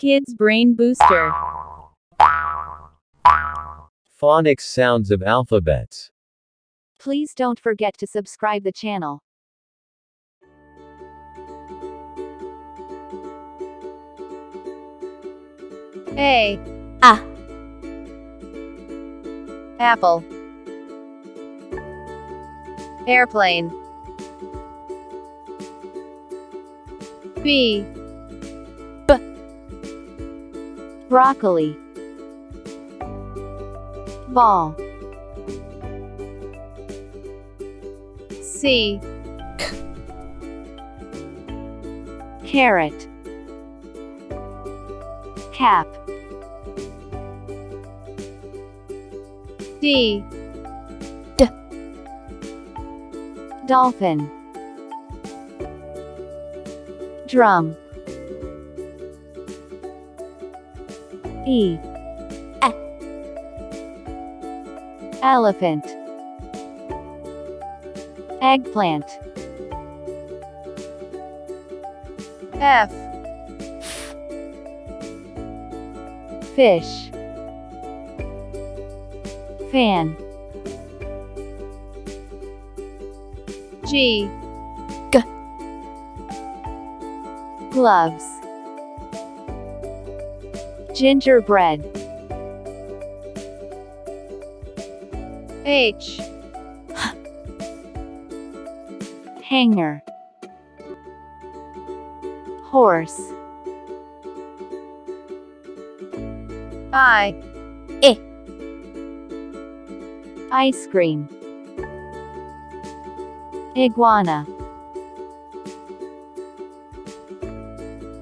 Kids Brain Booster. Phonics sounds of alphabets. Please don't forget to subscribe the channel. A. Apple. Airplane. B. Broccoli. Ball. C. Carrot. Cap. D. Dolphin. Drum. E. Elephant. Eggplant. F. Fish. Fan. G. Gloves. Gingerbread. H. Hanger. Horse. I. Ice cream. Iguana.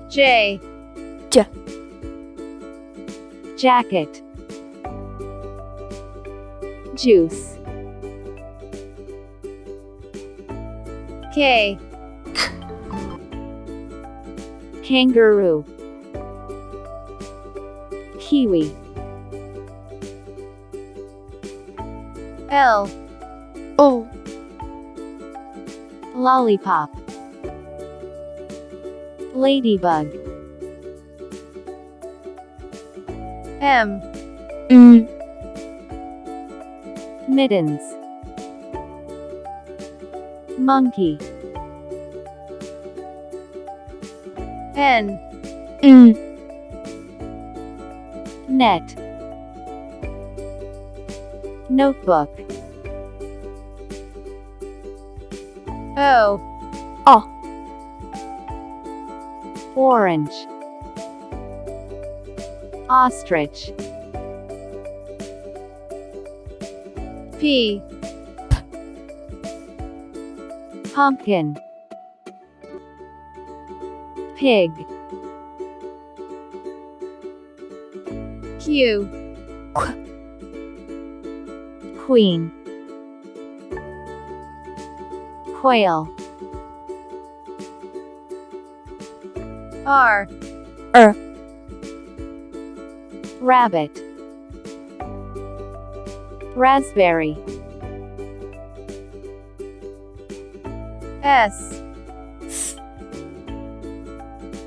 J. Jacket. Juice. K. Kangaroo. Kiwi. L. Lollipop. Ladybug. M. Mittens. Monkey. N. Net. Notebook. O. Orange. Ostrich. P. Pumpkin. Pig. Q. Queen. Quail. R. Rabbit. Raspberry. S.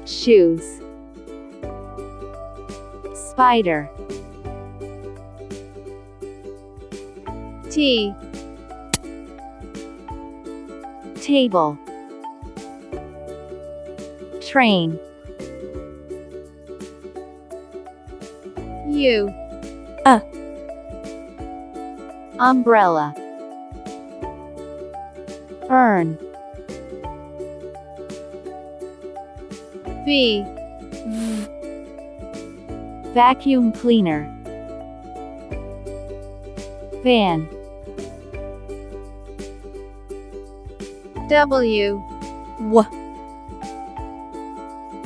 Shoes. Spider. T. Table. Train. U. Umbrella. Urn. V. Vacuum cleaner. Van. W.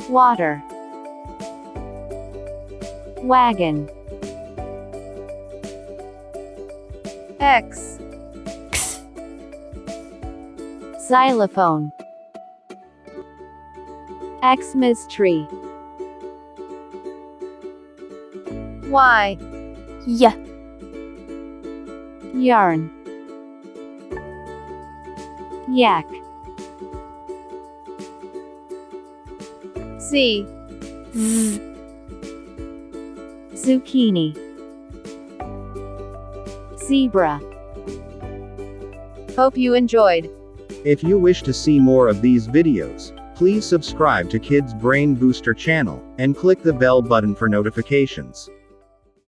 Water. Wagon. X. Xylophone. Xmas tree. Y. Yarn. Yak. Z. Zucchini. Zebra. Hope you enjoyed. If you wish to see more of these videos, please subscribe to Kids Brain Booster channel, and click the bell button for notifications.